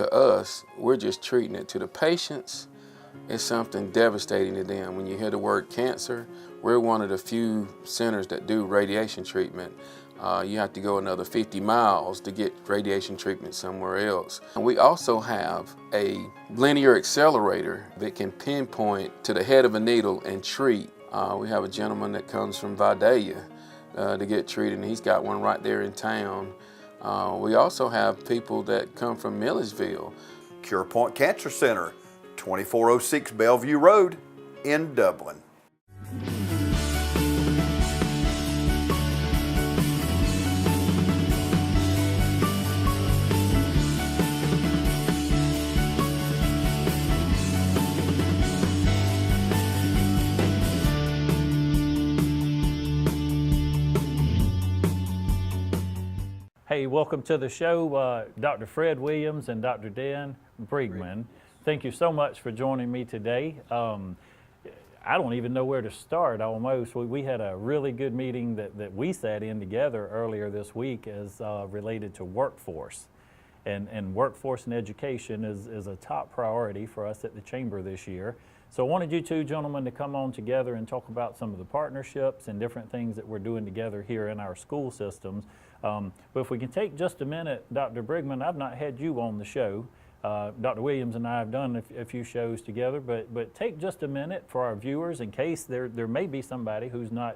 to us, we're just treating it. To the patients, it's something devastating to them. When you hear the word cancer, we're one of the few centers that do radiation treatment. You have to go another 50 miles to get radiation treatment somewhere else. And we also have a linear accelerator that can pinpoint to the head of a needle and treat. We have a gentleman that comes from Vidalia to get treated, and he's got one right there in town. We also have people that come from Milledgeville. Cure Point Cancer Center, 2406 Bellevue Road in Dublin. Hey, welcome to the show, Dr. Fred Williams and Dr. Dan Brigman. Thank you so much for joining me today. I don't even know where to start almost. We had a really good meeting that we sat in together earlier this week as related to workforce. And workforce and education is a top priority for us at the Chamber this year. So I wanted you two gentlemen to come on together and talk about some of the partnerships and different things that we're doing together here in our school systems. But if we can take just a minute, Dr. Brigman, I've not had you on the show. Dr. Williams and I have done a few shows together, but take just a minute for our viewers in case there may be somebody who's not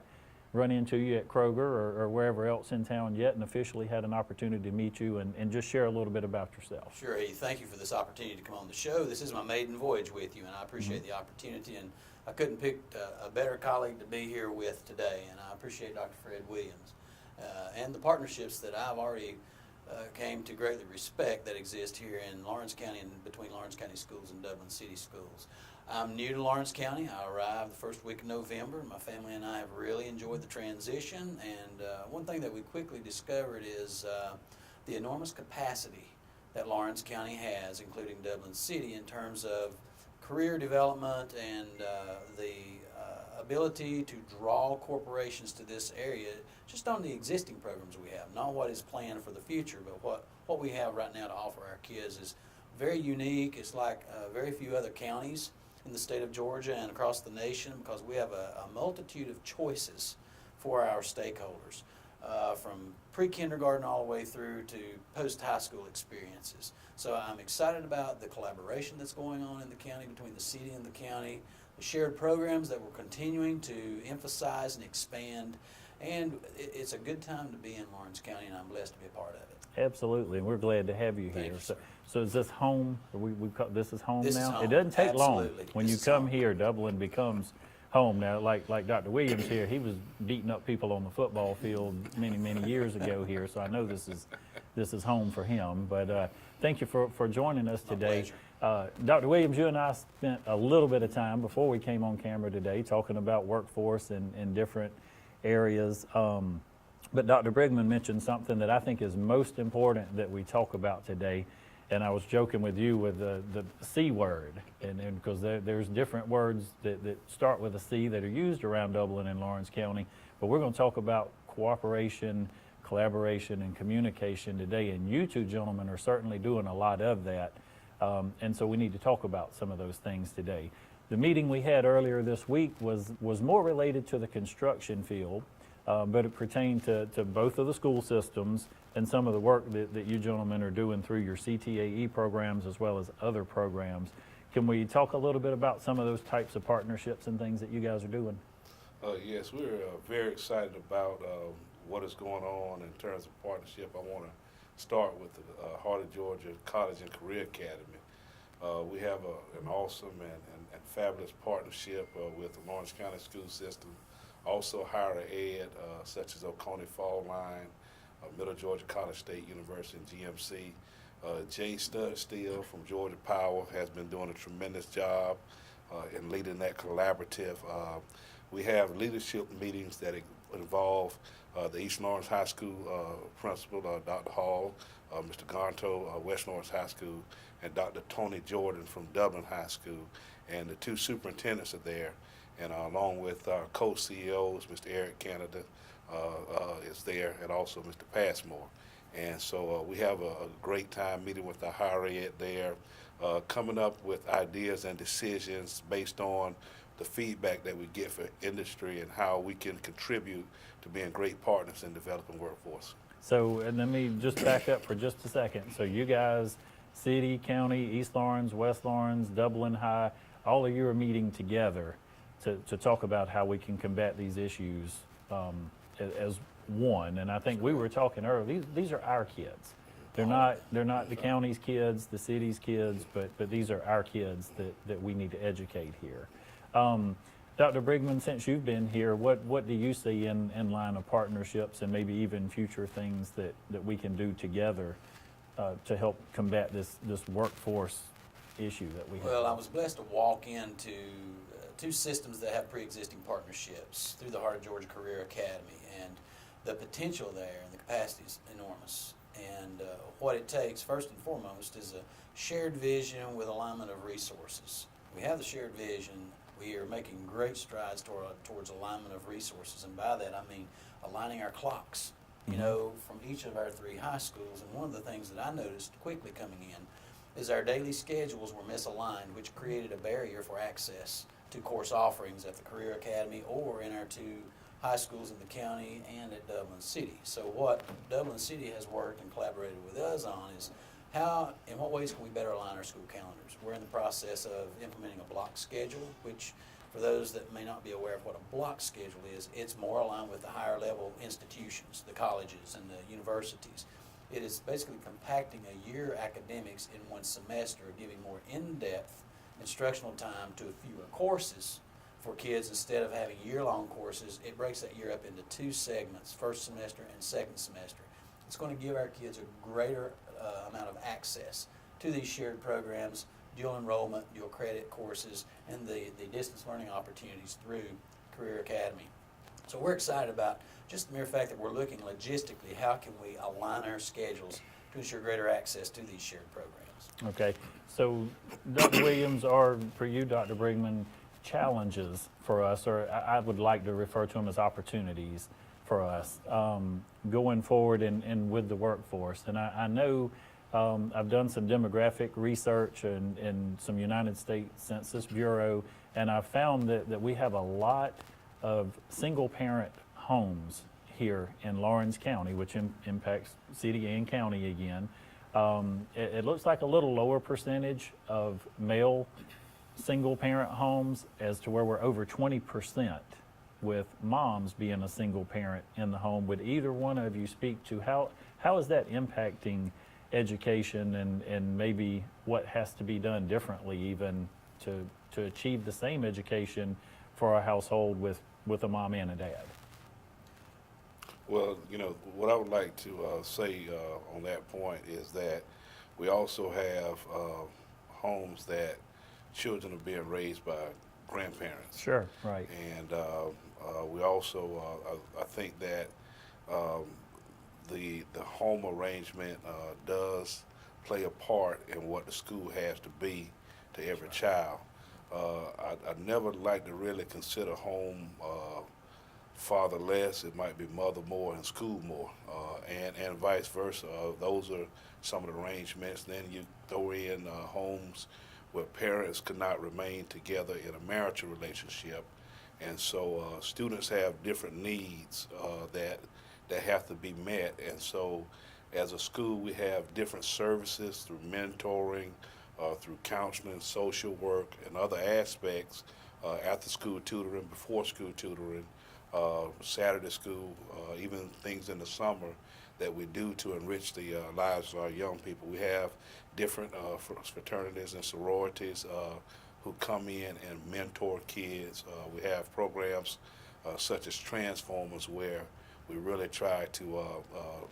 run into you at Kroger or wherever else in town yet and officially had an opportunity to meet you and just share a little bit about yourself. Sure, Heath. Thank you for this opportunity to come on the show. This is my maiden voyage with you, and I appreciate the opportunity, and I couldn't pick a better colleague to be here with today, and I appreciate Dr. Fred Williams and the partnerships that I've already came to greatly respect that exist here in Lawrence County and between Lawrence County schools and Dublin City schools. I'm new to Lawrence County. I arrived the first week of November. My family and I have really enjoyed the transition, and one thing that we quickly discovered is the enormous capacity that Lawrence County has, including Dublin City, in terms of career development and the ability to draw corporations to this area just on the existing programs we have, not what is planned for the future, but what we have right now to offer our kids is very unique. It's like very few other counties in the state of Georgia and across the nation, because we have a multitude of choices for our stakeholders, from pre-kindergarten all the way through to post-high school experiences. So I'm excited about the collaboration that's going on in the county between the city and the county, the shared programs that we're continuing to emphasize and expand, and it's a good time to be in Lawrence County, and I'm blessed to be a part of it. Absolutely, and we're glad to have you here. So is this home? This is home this now? Is home. It doesn't take Absolutely. long. When you come here, Dublin becomes home now. Like Dr. Williams here, he was beating up people on the football field many years ago here, so I know this is home for him. But thank you for joining us today. Dr. Williams, you and I spent a little bit of time before we came on camera today talking about workforce in different areas. But Dr. Brigman mentioned something that I think is most important that we talk about today. And I was joking with you with the C word, and because there's different words that start with a C that are used around Dublin and Lawrence County. But we're going to talk about cooperation, collaboration, and communication today. And you two gentlemen are certainly doing a lot of that. And so we need to talk about some of those things today. The meeting we had earlier this week was more related to the construction field, but it pertained to both of the school systems and some of the work that you gentlemen are doing through your CTAE programs as well as other programs. Can we talk a little bit about some of those types of partnerships and things that you guys are doing? Yes, we're very excited about what is going on in terms of partnership. I want to start with the Heart of Georgia College and Career Academy. We have an awesome and fabulous partnership with the Lawrence County school system. Also higher ed, such as Oconee Fall Line, Middle Georgia College State University, and GMC. Jay Studstill from Georgia Power has been doing a tremendous job in leading that collaborative. We have leadership meetings that involve the East Lawrence High School principal, Dr. Hall, Mr. Gonto, West Lawrence High School, and Dr. Tony Jordan from Dublin High School. And the two superintendents are there. And along with our co-CEOs, Mr. Eric Canada is there, and also Mr. Passmore. And so we have a great time meeting with the higher ed there, coming up with ideas and decisions based on the feedback that we get from industry and how we can contribute to being great partners in developing workforce. So, and let me just back up for just a second. So you guys, city, county, East Lawrence, West Lawrence, Dublin High, all of you are meeting together to talk about how we can combat these issues as one. And I think we were talking earlier, these are our kids. They're not the county's kids, the city's kids, but these are our kids that we need to educate here. Dr. Brigman, since you've been here, what do you see in line of partnerships and maybe even future things that we can do together to help combat this workforce issue that we have? Well, I was blessed to walk into two systems that have pre-existing partnerships through the Heart of Georgia Career Academy, and the potential there and the capacity is enormous. And what it takes, first and foremost, is a shared vision with alignment of resources. We have the shared vision. We are making great strides towards alignment of resources, and by that I mean aligning our clocks, you know, from each of our 3 high schools. And one of the things that I noticed quickly coming in is our daily schedules were misaligned, which created a barrier for access to course offerings at the Career Academy or in our 2 high schools in the county and at Dublin City. So what Dublin City has worked and collaborated with us on is in what ways can we better align our school calendars? We're in the process of implementing a block schedule, which for those that may not be aware of what a block schedule is, it's more aligned with the higher level institutions, the colleges and the universities. It is basically compacting a year academics in one semester, giving more in-depth instructional time to fewer courses for kids. Instead of having year-long courses, it breaks that year up into 2 segments, first semester and second semester. It's going to give our kids a greater amount of access to these shared programs, dual enrollment, dual credit courses, and the distance learning opportunities through Career Academy. So we're excited about just the mere fact that we're looking logistically, how can we align our schedules to ensure greater access to these shared programs. Okay, so Dr. Williams, or for you, Dr. Brigman, challenges for us, or I would like to refer to them as opportunities for us going forward and with the workforce. And I know I've done some demographic research and some United States Census Bureau, and I've found that we have a lot of single parent homes here in Lawrence County, which impacts city and county again. It looks like a little lower percentage of male single parent homes, as to where we're over 20% with moms being a single parent in the home. Would either one of you speak to how is that impacting education and maybe what has to be done differently even to achieve the same education for a household with a mom and a dad? Well, you know, what I would like to say on that point is that we also have homes that children are being raised by grandparents. Sure, right. And we also, I think that the home arrangement does play a part in what the school has to be to every child. I'd never like to really consider home father less. It might be mother more and school more, and vice versa. Those are some of the arrangements. Then you throw in homes where parents could not remain together in a marital relationship, and so students have different needs that have to be met. And so as a school, we have different services through mentoring, through counseling, social work, and other aspects, after school tutoring, before school tutoring, Saturday school, even things in the summer that we do to enrich the lives of our young people. We have different fraternities and sororities who come in and mentor kids. We have programs such as Transformers, where we really try to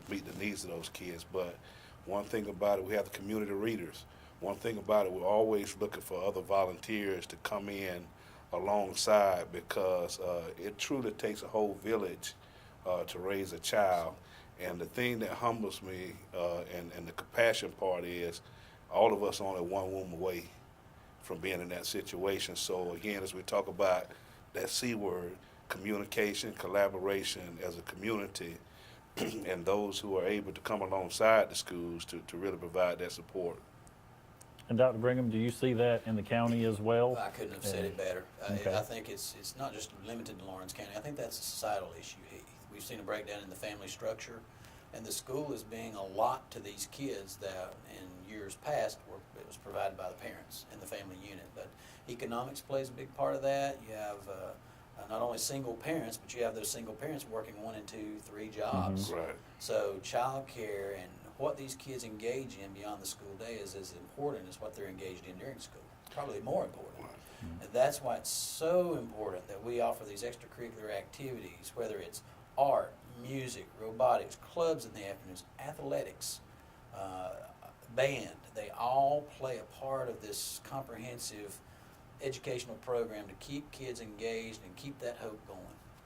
meet the needs of those kids. But one thing about it, we have the community readers. One thing about it, we're always looking for other volunteers to come in alongside, because it truly takes a whole village to raise a child. And the thing that humbles me and the compassion part is all of us only one womb away from being in that situation. So again, as we talk about that C word, communication, collaboration as a community, and those who are able to come alongside the schools to really provide that support. And Dr. Brigham, do you see that in the county as well? I couldn't have said it better. Okay. I think it's not just limited to Lawrence County. I think that's a societal issue, Heath. We've seen a breakdown in the family structure, and the school is being a lot to these kids that in years past it was provided by the parents in the family unit. But economics plays a big part of that. You have not only single parents, but you have those single parents working 1 and 2, 3 jobs. Mm-hmm. Right. So child care and what these kids engage in beyond the school day is as important as what they're engaged in during school, probably more important. And that's why it's so important that we offer these extracurricular activities, whether it's art, music, robotics, clubs in the afternoons, athletics, band. They all play a part of this comprehensive educational program to keep kids engaged and keep that hope going.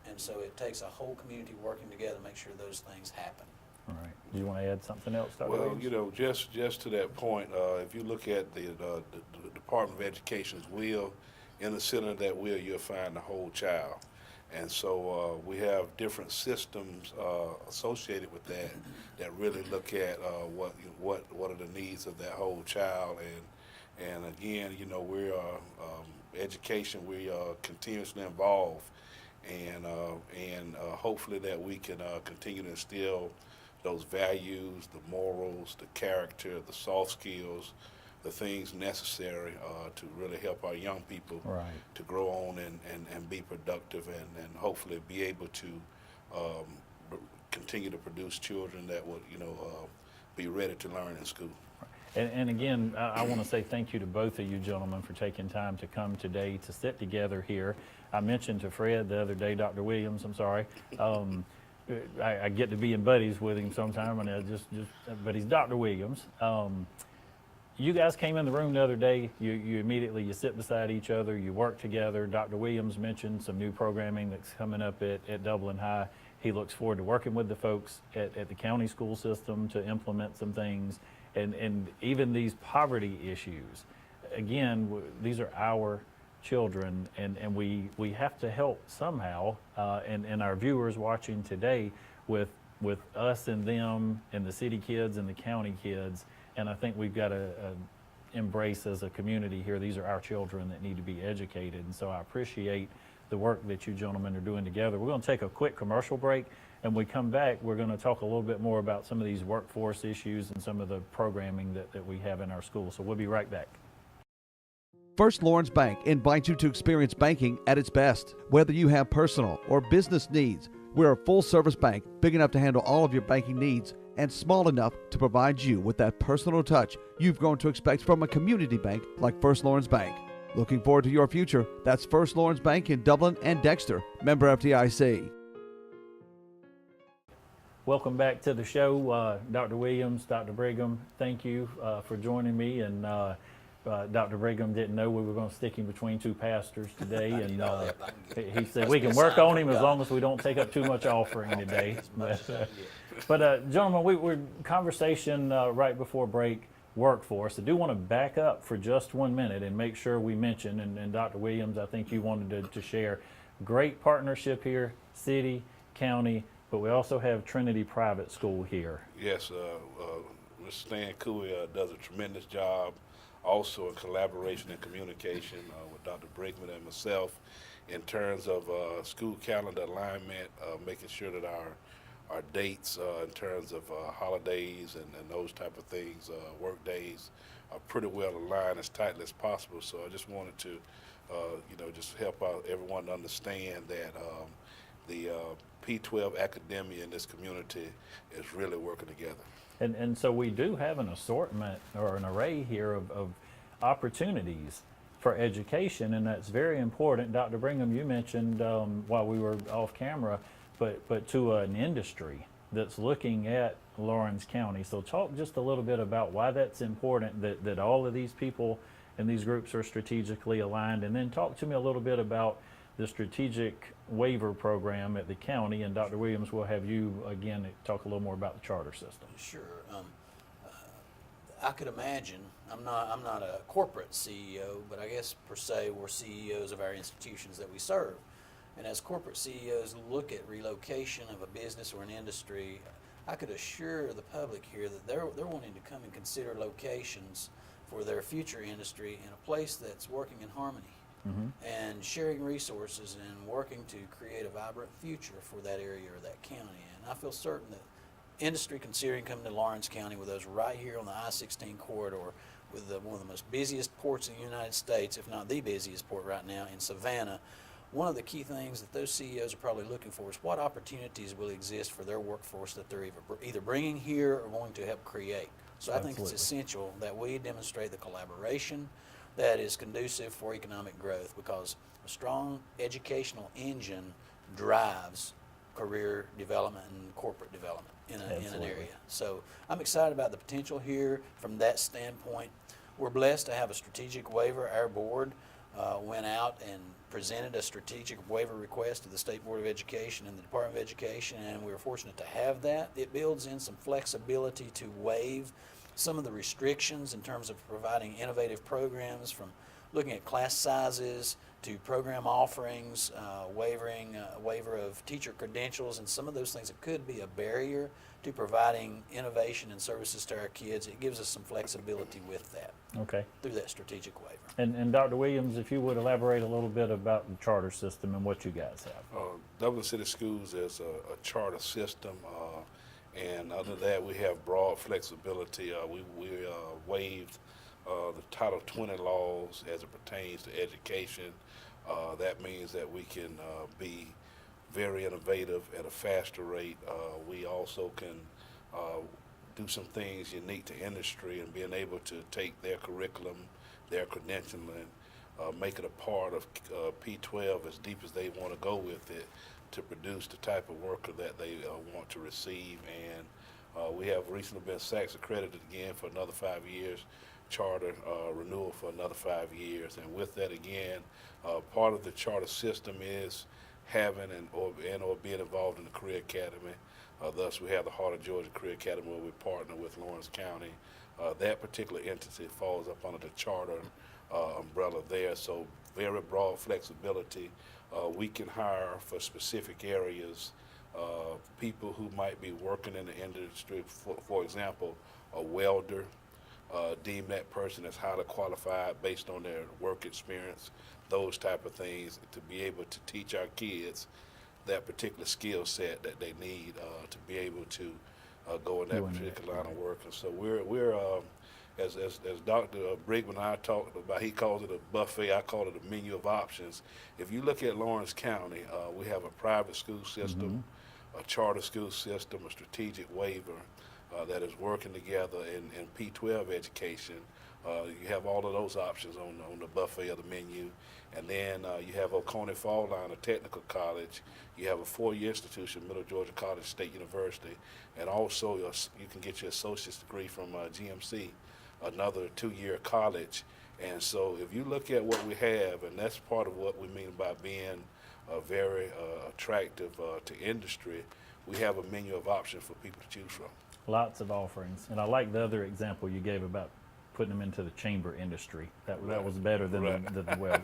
And so it takes a whole community working together to make sure those things happen. All right. Do you want to add something else, Dr. Well, Williams? you know, just to that point, if you look at the Department of Education's wheel, in the center of that wheel, you'll find the whole child. And so we have different systems associated with that really look at what are the needs of that whole child. And again, you know, we're education. We are continuously involved, and hopefully that we can continue to instill those values, the morals, the character, the soft skills, the things necessary to really help our young people to grow on and be productive and hopefully be able to continue to produce children that will, you know, be ready to learn in school. And again, I want to say thank you to both of you gentlemen for taking time to come today to sit together here. I mentioned to Fred the other day, Dr. Williams, I'm sorry, I get to be in buddies with him sometime, and but he's Dr. Williams. You guys came in the room the other day. You immediately sit beside each other. You work together. Dr. Williams mentioned some new programming that's coming up at Dublin High. He looks forward to working with the folks at the county school system to implement some things, and even these poverty issues. Again, these are our children, and we have to help somehow. And our viewers watching today with us and them and the city kids and the county kids. And I think we've got to embrace as a community here, these are our children that need to be educated. And so I appreciate the work that you gentlemen are doing together. We're going to take a quick commercial break, and when we come back, we're going to talk a little bit more about some of these workforce issues and some of the programming that we have in our school. So we'll be right back. First Lawrence Bank invites you to experience banking at its best. Whether you have personal or business needs, we're a full-service bank big enough to handle all of your banking needs and small enough to provide you with that personal touch you've grown to expect from a community bank like First Lawrence Bank. Looking forward to your future. That's First Lawrence Bank in Dublin and Dexter. Member FDIC. Welcome back to the show. Dr. Williams, Dr. Brigham, thank you for joining me. And Dr. Brigham didn't know we were going to stick him between two pastors today. And he said we can work on him as long as we don't take up too much offering today. But gentlemen, we're conversation right before break, workforce. I do want to back up for just 1 minute and make sure we mention, and Dr. Williams, I think you wanted to share, great partnership here, city, county, but we also have Trinity Private School here. Yes, Mr. Stan Cooey does a tremendous job, also in collaboration and communication with Dr. Brigham and myself in terms of school calendar alignment, making sure that our dates in terms of holidays and those type of things, work days, are pretty well aligned as tightly as possible. So I just wanted to, you know, just help out everyone to understand that the P12 academia in this community is really working together. And so we do have an assortment or an array here of opportunities for education, and that's very important. Dr. Brigham, you mentioned while we were off camera, but to an industry that's looking at Lawrence County. So talk just a little bit about why that's important, that all of these people and these groups are strategically aligned, and then talk to me a little bit about the strategic waiver program at the county, and Dr. Williams, will have you again talk a little more about the charter system. Sure. I could imagine, I'm not a corporate CEO, but I guess per se we're CEOs of our institutions that we serve. And as corporate CEOs look at relocation of a business or an industry, I could assure the public here that they're wanting to come and consider locations for their future industry in a place that's working in harmony and sharing resources and working to create a vibrant future for that area or that county. And I feel certain that industry considering coming to Lawrence County with us right here on the I-16 corridor with one of the most busiest ports in the United States, if not the busiest port right now in Savannah, one of the key things that those CEOs are probably looking for is what opportunities will exist for their workforce that they're either bringing here or going to help create. So I think it's essential that we demonstrate the collaboration that is conducive for economic growth, because a strong educational engine drives career development and corporate development in an area. So I'm excited about the potential here from that standpoint. We're blessed to have a strategic waiver. Our board went out and presented a strategic waiver request to the State Board of Education and the Department of Education, and we were fortunate to have that. It builds in some flexibility to waive some of the restrictions in terms of providing innovative programs, from looking at class sizes to program offerings, waiver of teacher credentials, and some of those things that could be a barrier to providing innovation and services to our kids. It gives us some flexibility with that. Okay. Through that strategic waiver. And Dr. Williams, if you would elaborate a little bit about the charter system and what you guys have. Dublin City Schools is a charter system, and other than that, we have broad flexibility. We waived the Title 20 laws as it pertains to education. That means that we can be very innovative at a faster rate. We also can do some things unique to industry and being able to take their curriculum, their credentialing, make it a part of P12 as deep as they want to go with it to produce the type of worker that they want to receive. And we have recently been SACS accredited again for another 5 years, charter renewal for another 5 years. And with that, again, part of the charter system is having or being involved in the Career Academy. Thus, we have the Heart of Georgia Career Academy, where we partner with Lawrence County. That particular entity falls up under the charter umbrella there, so very broad flexibility. We can hire for specific areas people who might be working in the industry. For example, a welder, deem that person as highly qualified based on their work experience, those type of things, to be able to teach our kids that particular skill set that they need to be able to go in that particular line of work. And so we're as Dr. Brigman and I talked about, he calls it a buffet, I call it a menu of options. If you look at Lawrence County, we have a private school system, a charter school system, a strategic waiver that is working together in P12 education. You have all of those options on the buffet of the menu. And then you have Oconee Fall Line, a technical college. You have a 4-year institution, Middle Georgia College State University. And also you can get your associate's degree from GMC, another 2-year college. And so if you look at what we have, and that's part of what we mean by being very attractive to industry, we have a menu of options for people to choose from. Lots of offerings. And I like the other example you gave about putting them into the chamber industry. That was better than the welding.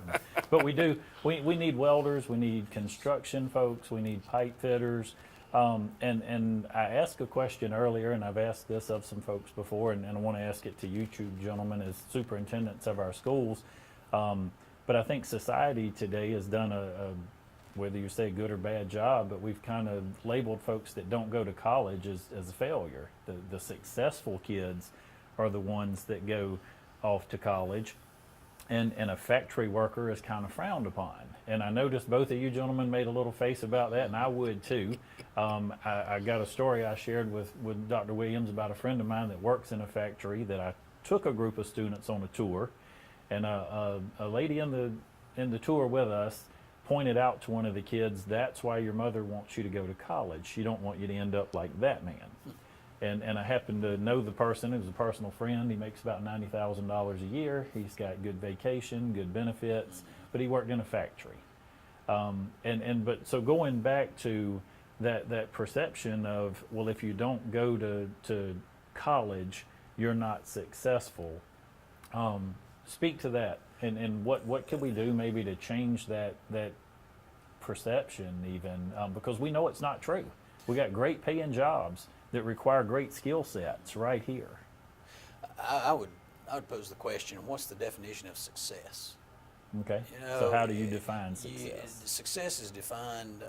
But we need welders, we need construction folks, we need pipe fitters. And I asked a question earlier, and I've asked this of some folks before, and I want to ask it to you two gentlemen as superintendents of our schools. But I think society today has done whether you say good or bad job, but we've kind of labeled folks that don't go to college as a failure. The successful kids are the ones that go off to college, and a factory worker is kind of frowned upon. And I noticed both of you gentlemen made a little face about that, and I would too. I got a story I shared with Dr. Williams about a friend of mine that works in a factory that I took a group of students on a tour, and a lady in the tour with us pointed out to one of the kids, that's why your mother wants you to go to college. She don't want you to end up like that man. And I happen to know the person. It was a personal friend. He makes about $90,000 a year. He's got good vacation, good benefits, but he worked in a factory. But so going back to that perception of, well, if you don't go to college, you're not successful. Speak to that, and what can we do maybe to change that perception even, because we know it's not true. We got great paying jobs that require great skill sets right here. I would pose the question, what's the definition of success? Okay. You know, so how do you define success? Success is defined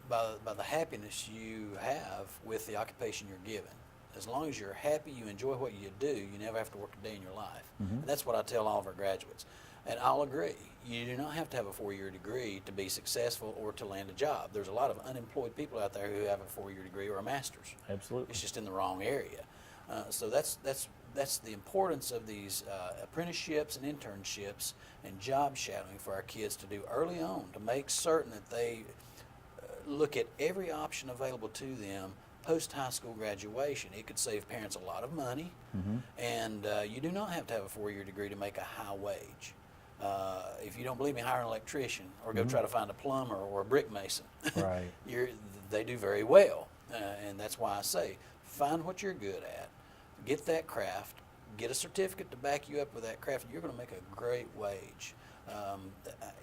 by the happiness you have with the occupation you're given. As long as you're happy, you enjoy what you do, you never have to work a day in your life. And that's what I tell all of our graduates. And I'll agree, you do not have to have a 4-year degree to be successful or to land a job. There's a lot of unemployed people out there who have a 4-year degree or a master's. Absolutely. It's just in the wrong area. So that's the importance of these apprenticeships and internships and job shadowing for our kids to do early on, to make certain that they look at every option available to them post-high school graduation. It could save parents a lot of money, and you do not have to have a 4-year degree to make a high wage. If you don't believe me, hire an electrician or go try to find a plumber or a brick mason. Right. They do very well, and that's why I say find what you're good at, get that craft, get a certificate to back you up with that craft, and you're going to make a great wage.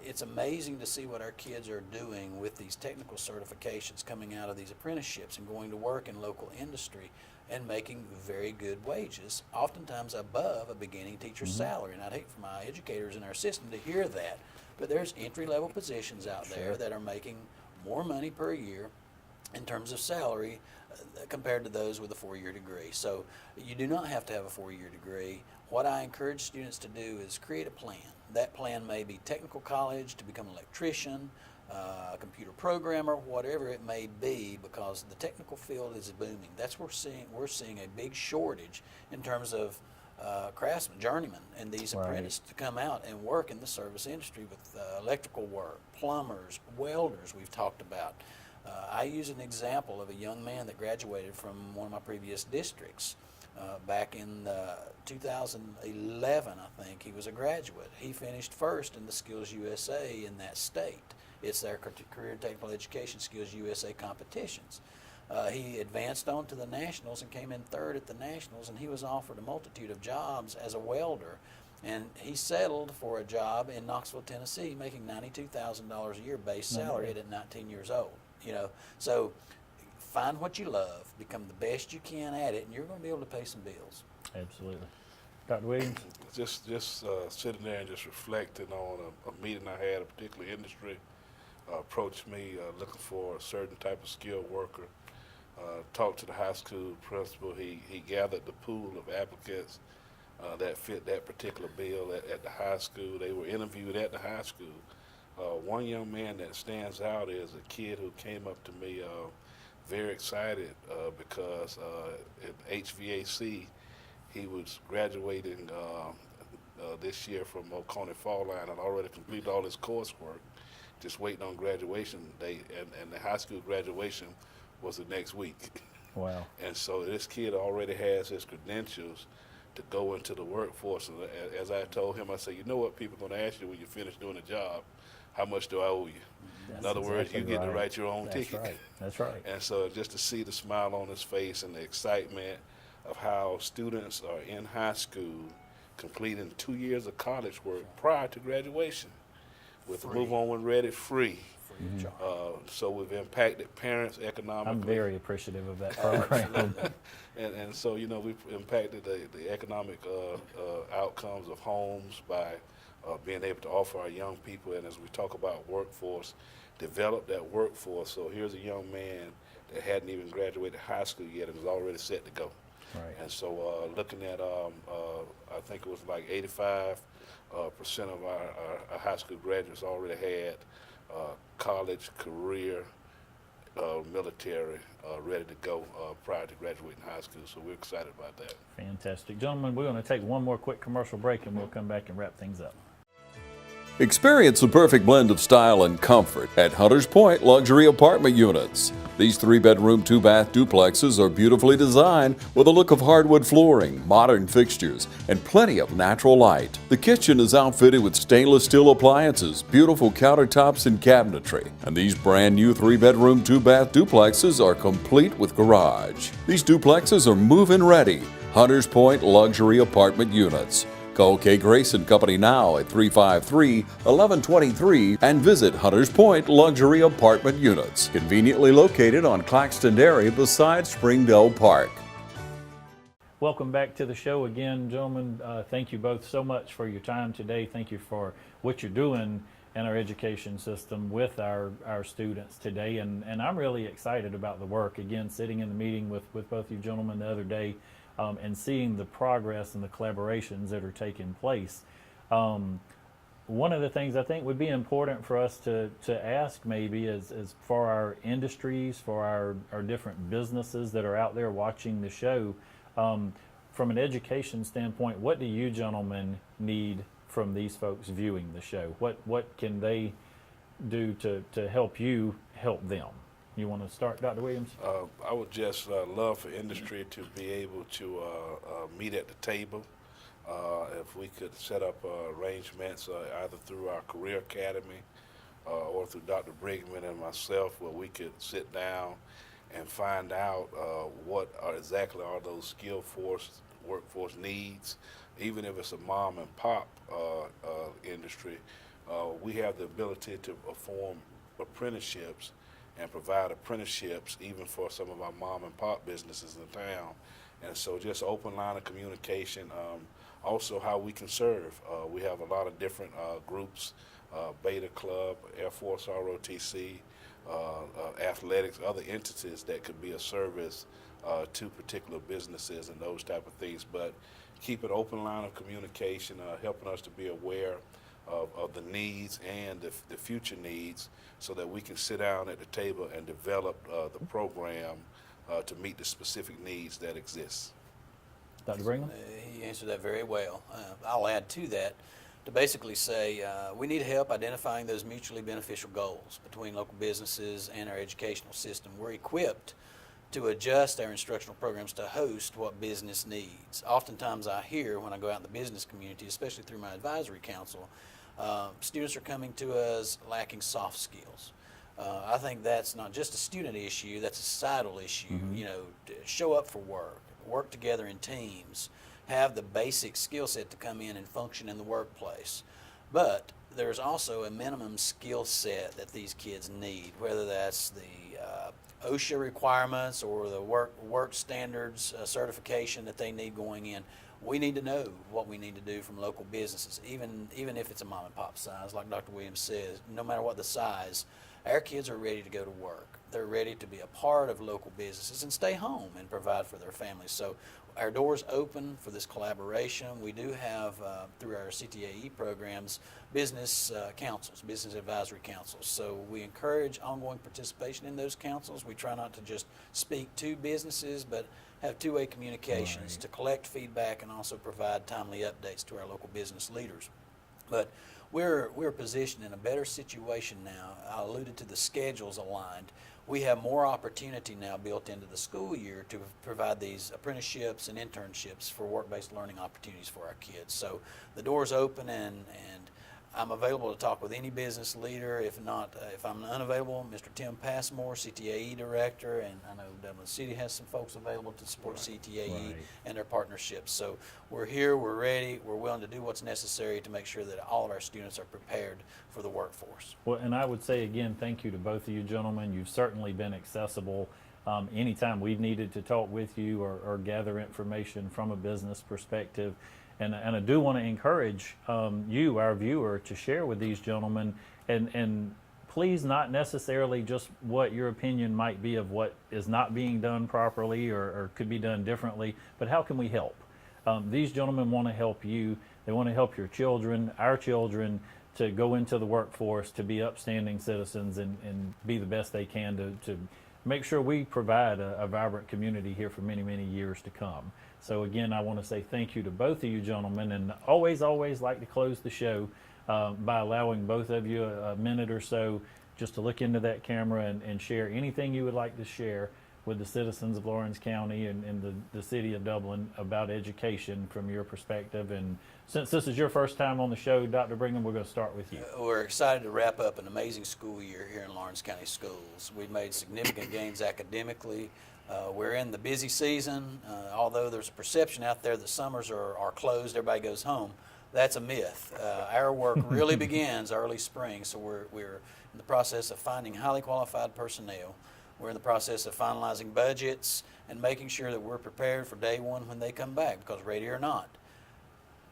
It's amazing to see what our kids are doing with these technical certifications coming out of these apprenticeships and going to work in local industry and making very good wages, oftentimes above a beginning teacher's salary. And I'd hate for my educators in our system to hear that, but there's entry-level positions out there that are making more money per year in terms of salary compared to those with a 4-year degree. So you do not have to have a 4-year degree. What I encourage students to do is create a plan. That plan may be technical college to become an electrician, a computer programmer, whatever it may be, because the technical field is booming. That's where we're seeing a big shortage in terms of craftsmen, journeymen, and these apprentices to come out and work in the service industry with electrical work, plumbers, welders we've talked about. I use an example of a young man that graduated from one of my previous districts. Back in 2011, I think, he was a graduate. He finished first in the Skills USA in that state. It's their Career Technical Education Skills USA competitions. He advanced on to the Nationals and came in third at the Nationals, and he was offered a multitude of jobs as a welder. And he settled for a job in Knoxville, Tennessee, making $92,000 a year base salary at 19 years old. You know, so find what you love, become the best you can at it, and you're going to be able to pay some bills. Absolutely. Dr. Williams? Just sitting there and just reflecting on a meeting I had, a particular industry approached me looking for a certain type of skilled worker. Talked to the high school principal. He gathered the pool of applicants that fit that particular bill at the high school. They were interviewed at the high school. One young man that stands out is a kid who came up to me very excited because at HVAC, he was graduating this year from Oconee Fall Line and already completed all his coursework, just waiting on graduation date, and the high school graduation was the next week. Wow. And so this kid already has his credentials to go into the workforce. And as I told him, I said, you know what people are going to ask you when you finish doing a job? How much do I owe you? In other words, you get to write your own ticket. Right. That's right. And so just to see the smile on his face and the excitement of how students are in high school completing 2 years of college work prior to graduation with Free. Move On When Ready free. Free of charge. So we've impacted parents economically. I'm very appreciative of that program. And so, you know, we've impacted the economic outcomes of homes by being able to offer our young people, and as we talk about workforce, develop that workforce. So here's a young man that hadn't even graduated high school yet and was already set to go. Right. And so looking at, I think it was like 85% of our high school graduates already had college, career, military ready to go prior to graduating high school. So we're excited about that. Fantastic. Gentlemen, we're going to take one more quick commercial break and we'll come back and wrap things up. Experience the perfect blend of style and comfort at Hunters Point Luxury Apartment Units. These 3-bedroom, 2-bath duplexes are beautifully designed with a look of hardwood flooring, modern fixtures, and plenty of natural light. The kitchen is outfitted with stainless steel appliances, beautiful countertops, and cabinetry. And these brand new 3-bedroom, 2-bath duplexes are complete with garage. These duplexes are move-in ready. Hunters Point Luxury Apartment Units. Call Kay Grace and Company now at 353-1123 and visit Hunters Point Luxury Apartment Units, conveniently located on Claxton Dairy beside Springdale Park. Welcome back to the show again, gentlemen. Thank you both so much for your time today. Thank you for what you're doing in our education system with our students today. And I'm really excited about the work. Again, sitting in the meeting with both you gentlemen the other day, and seeing the progress and the collaborations that are taking place. One of the things I think would be important for us to ask maybe is for our industries, for our different businesses that are out there watching the show, from an education standpoint, what do you gentlemen need from these folks viewing the show? What can they do to help you help them? You want to start, Dr. Williams? I would just love for industry to be able to meet at the table. If we could set up arrangements either through our Career Academy or through Dr. Brigman and myself, where we could sit down and find out what exactly are those workforce needs. Even if it's a mom and pop industry, we have the ability to form apprenticeships and provide apprenticeships even for some of our mom and pop businesses in town. And so just open line of communication. Also how we can serve. We have a lot of different groups, Beta Club, Air Force ROTC, athletics, other entities that could be a service to particular businesses and those type of things. But keep an open line of communication, helping us to be aware of the needs and the future needs, so that we can sit down at the table and develop the program to meet the specific needs that exist. Dr. Brigham? He answered that very well. I'll add to that to basically say we need help identifying those mutually beneficial goals between local businesses and our educational system. We're equipped to adjust our instructional programs to host what business needs. Oftentimes I hear when I go out in the business community, especially through my advisory council, students are coming to us lacking soft skills. I think that's not just a student issue, that's a societal issue. Mm-hmm. You know, show up for work together in teams, have the basic skill set to come in and function in the workplace. But there's also a minimum skill set that these kids need, whether that's the OSHA requirements or the work standards certification that they need going in. We need to know what we need to do from local businesses, even if it's a mom and pop size, like Dr. Williams says. No matter what the size, our kids are ready to go to work. They're ready to be a part of local businesses and stay home and provide for their families. So our door's open for this collaboration. We do have, through our CTAE programs, business councils, business advisory councils. So we encourage ongoing participation in those councils. We try not to just speak to businesses, but have two-way communications to collect feedback and also provide timely updates to our local business leaders. But we're positioned in a better situation now. I alluded to the schedules aligned. We have more opportunity now built into the school year to provide these apprenticeships and internships for work-based learning opportunities for our kids. So the door's open, and I'm available to talk with any business leader. If not, if I'm unavailable, Mr. Tim Passmore, CTAE Director, and I know Dublin City has some folks available to support CTAE and their partnerships. So we're here, we're ready, we're willing to do what's necessary to make sure that all of our students are prepared for the workforce. Well, and I would say again, thank you to both of you gentlemen. You've certainly been accessible. Anytime we've needed to talk with you or gather information from a business perspective. And I do want to encourage you, our viewer, to share with these gentlemen, and please not necessarily just what your opinion might be of what is not being done properly or could be done differently, but how can we help? These gentlemen want to help you. They want to help your children, our children, to go into the workforce, to be upstanding citizens and be the best they can to make sure we provide a vibrant community here for many, many years to come. So again, I want to say thank you to both of you gentlemen, and always like to close the show by allowing both of you a minute or so just to look into that camera and share anything you would like to share with the citizens of Lawrence County and the city of Dublin about education from your perspective. And since this is your first time on the show, Dr. Brigham, we're going to start with you. We're excited to wrap up an amazing school year here in Lawrence County Schools. We've made significant gains academically. We're in the busy season. Although there's a perception out there that summers are closed, everybody goes home. That's a myth. Our work really begins early spring, so we're in the process of finding highly qualified personnel. We're in the process of finalizing budgets and making sure that we're prepared for day one when they come back, because ready or not,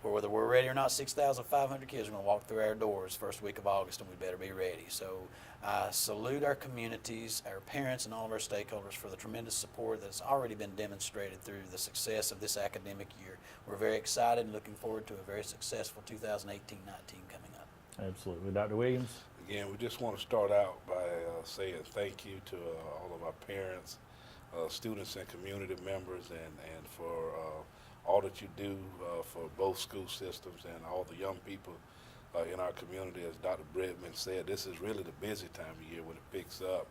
or whether we're ready or not, 6,500 kids are going to walk through our doors first week of August, and we better be ready. So I salute our communities, our parents, and all of our stakeholders for the tremendous support that's already been demonstrated through the success of this academic year. We're very excited and looking forward to a very successful 2018-19 coming up. Absolutely. Dr. Williams? Again, we just want to start out by saying thank you to all of our parents, students and community members, and for all that you do for both school systems and all the young people in our community. As Dr. Bredman said, this is really the busy time of year when it picks up.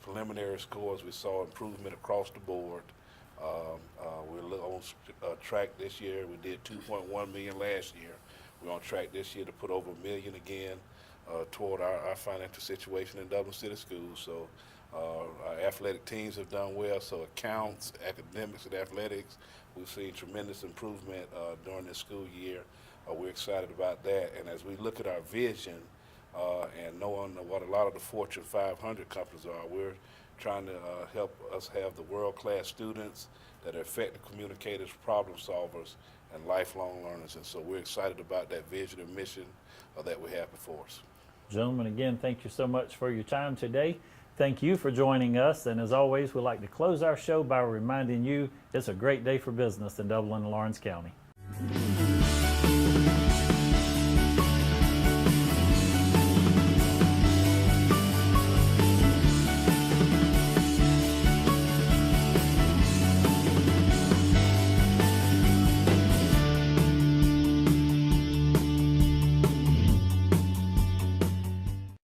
Preliminary scores, we saw improvement across the board. We're on track this year. We did 2.1 million last year. We're on track this year to put over $1 million again toward our financial situation in Dublin City Schools. So our athletic teams have done well. So accounts, academics, and athletics, we've seen tremendous improvement during this school year. We're excited about that. And as we look at our vision and knowing what a lot of the Fortune 500 companies are, we're trying to help us have the world-class students that are effective communicators, problem solvers, and lifelong learners. And so we're excited about that vision and mission that we have before us. Gentlemen, again, thank you so much for your time today. Thank you for joining us. And as always, we'd like to close our show by reminding you it's a great day for business in Dublin and Lawrence County.